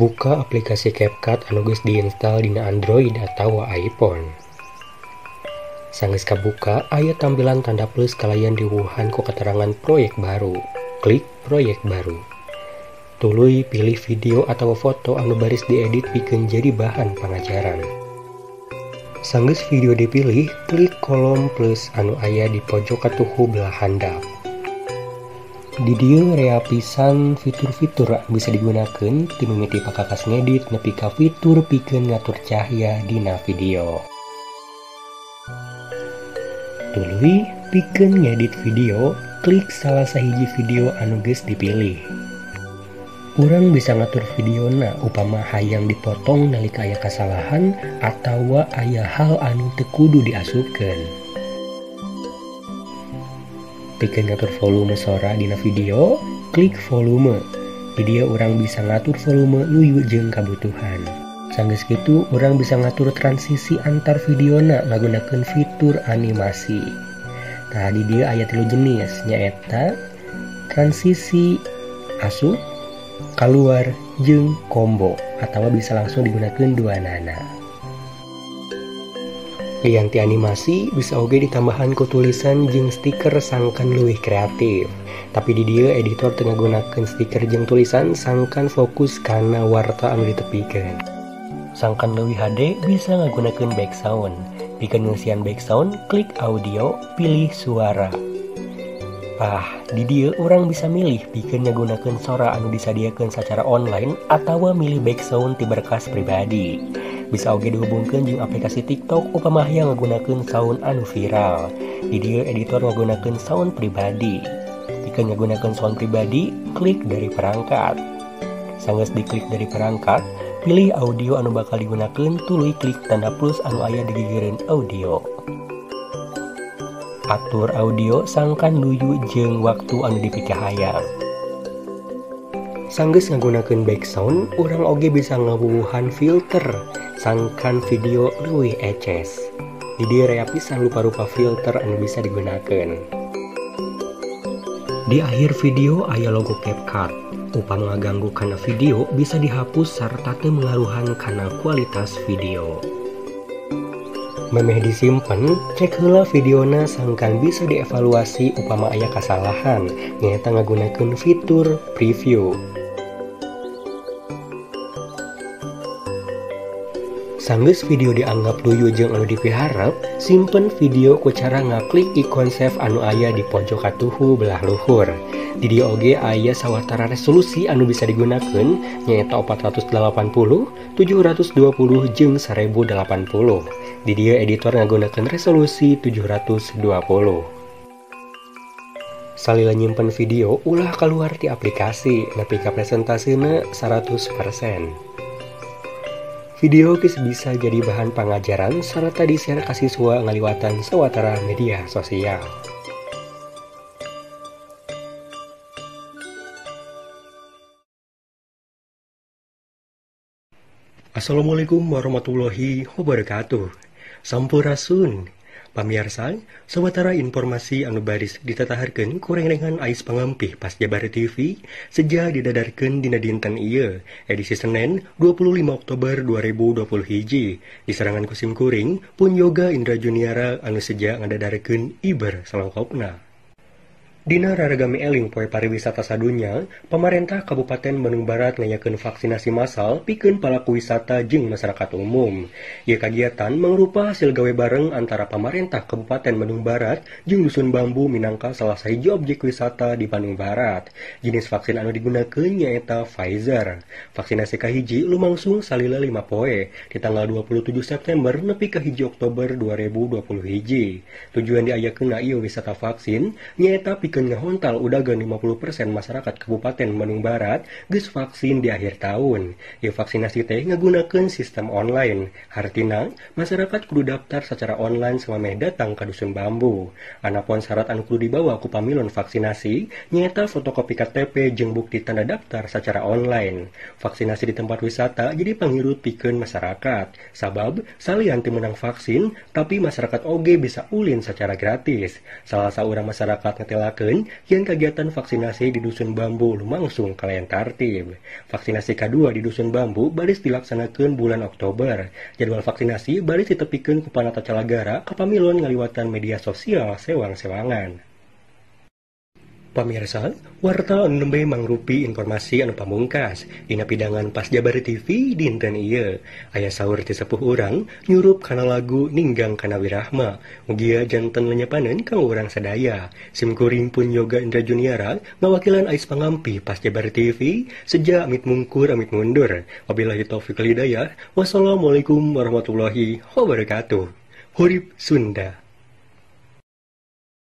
Buka aplikasi CapCut anu geus diinstal dina Android atawa iPhone. Sanggeus kabuka, aya tampilan tanda plus kalayan diuwuhan ku keterangan proyek baru. Klik proyek baru. Tuluy pilih video atau foto anu baris diedit pikeun jadi bahan pangajaran. Sanggeus video dipilih, klik kolom plus anu aya di pojok katuhu belah handap. Di dieu rea pisan fitur-fitur bisa digunakan ti mimiti pakakas ngedit nepi ka fitur pikeun ngatur cahya dina video. Tuluy pikeun ngedit video, klik salah sahiji video anu geus dipilih. Urang bisa ngatur videona upama hayang dipotong nalika aya kasalahan atawa aya hal anu teu kudu diasupkeun. Pikeun ngatur volume sora dina video, klik volume. Di dieu urang bisa ngatur volume nuyu jeung kabutuhan. Sanggeus kitu, urang bisa ngatur transisi antar videona ngagunakeun fitur animasi. Tah di dieu aya 3 jenis, nyaeta transisi asup, keluar, jeung combo, atawa bisa langsung digunakeun duanana. Lian ti animasi bisa oge ditambahan ku tulisan jeung stiker sangkan leuwih kreatif. Tapi di dieu editor teu ngagunakeun stiker jeung tulisan sangkan fokus kana warta anu ditepikeun. Sangkan leuwih HD bisa ngagunakeun background. Pikeun ngeusian background, klik audio, pilih suara. Di dieu urang bisa milih pikeun ngagunakeun sora anu disadiakeun secara online atawa milih background ti berkas pribadi. Bisa oge dihubungkeun jeung aplikasi TikTok upama hayang ngagunakeun sound anu viral. Di dieu editor ngagunakeun sound pribadi. Pikeun ngagunakeun sound pribadi, klik dari perangkat. Sanggeus diklik dari perangkat, pilih audio anu bakal digunakeun, tuluy klik tanda plus anu aya di gigireun audio. Atur audio sangkan nuyu jeung waktu anu dipikir hayang. Sanggeus ngagunakeun background, urang oge bisa ngawuwuhan filter sangkan video leuwih eces. Di dieu rea pisan rupa-rupa filter anu bisa digunakeun. Di akhir video aya logo CapCut. Upama ngaganggu kana video bisa dihapus sarta teu mengaruhan kana kualitas video. Memeh disimpen, cek heula videona sangkan bisa dievaluasi upama aya kasalahan, nyaeta ngagunakeun fitur preview. Sanggeus video dianggap luyu jeung anu dipiharep, simpen video ku cara ngaklik ikon save anu aya di pojok katuhu belah luhur. Di dieu oge aya sawatara resolusi anu bisa digunakeun, nyaeta 480, 720 jeung 1080. Di dieu editor ngagunakeun resolusi 720. Salila nyimpen video, ulah keluar ti aplikasi, nepi ka presentasina 100%. Video geus bisa jadi bahan pangajaran sarta di-share ka siswa ngaliwatan sawatara media sosial. Assalamualaikum warahmatullahi wabarakatuh. Sampurasun. Pamirsa, sawatara informasi anu baris ditataharkeun ku rengrengan Ais Pangampih pas Jabar TV seja didadarkeun dina dinten ieu, edisi Senin 25 Oktober 2021. Diserangan ku sim kuring pun Yoga Indra Juniara anu seja ngadadarkeun iber salengkopna. Dina raragami eling poe pariwisata sadunya, pamarentah Kabupaten Bandung Barat ngayakeun vaksinasi massal pikeun palaku wisata jeung masyarakat umum. Ieu kagiatan mangrupa hasil gawe bareng antara pamarentah Kabupaten Bandung Barat jeung Dusun Bambu minangka salah sahiji objek wisata di Bandung Barat. Jenis vaksin anu digunakeun nyaeta Pfizer. Vaksinasi kahiji lumangsung salila 5 poe di tanggal 27 September nepi ka 1 Oktober 2021. Tujuan diayakeunna ieu wisata vaksin nyaeta pikeun ngahontal udagan 50% masyarakat Kabupaten Bandung Barat geus vaksin di akhir tahun. Ieu vaksinasi teh ngagunakeun sistem online. Hartina, masyarakat kudu daftar secara online samameh datang ka Dusun Bambu. Anapun syarat anu kudu dibawa ku pamilon vaksinasi nyaeta fotokopi KTP jeung bukti tanda daftar secara online. Vaksinasi di tempat wisata jadi panghirup pikeun masyarakat. Sabab salian teu meunang vaksin, tapi masyarakat oge bisa ulin secara gratis. Salah saurang masyarakat ngetelakeun dilaksanakan yang kegiatan vaksinasi di Dusun Bambu lumangsung kalayan tertib. Vaksinasi kedua di Dusun Bambu baris dilaksanakan bulan Oktober. Jadwal vaksinasi baris ditepikeun ku Panata Calagara kapamilon ngaliwatan media sosial sewang-sewangan. Pamirsa, warta nembe mangrupi informasi anu pamungkas dina pidangan Pas Jabar TV dinten ieu. Aya saur ti sepuh urang nyurup kana lagu Ninggang Kana Wirahma. Mugia janten lenyepaneun kang urang sadaya. Simkuring pun Yoga Indra Juniara ngawakilan Ais Pangampi Pas Jabar TV sejak amit mungkur amit mundur. Wabillahi taufiq wal hidayah. Wassalamualaikum warahmatullahi wabarakatuh. Hurip Sunda.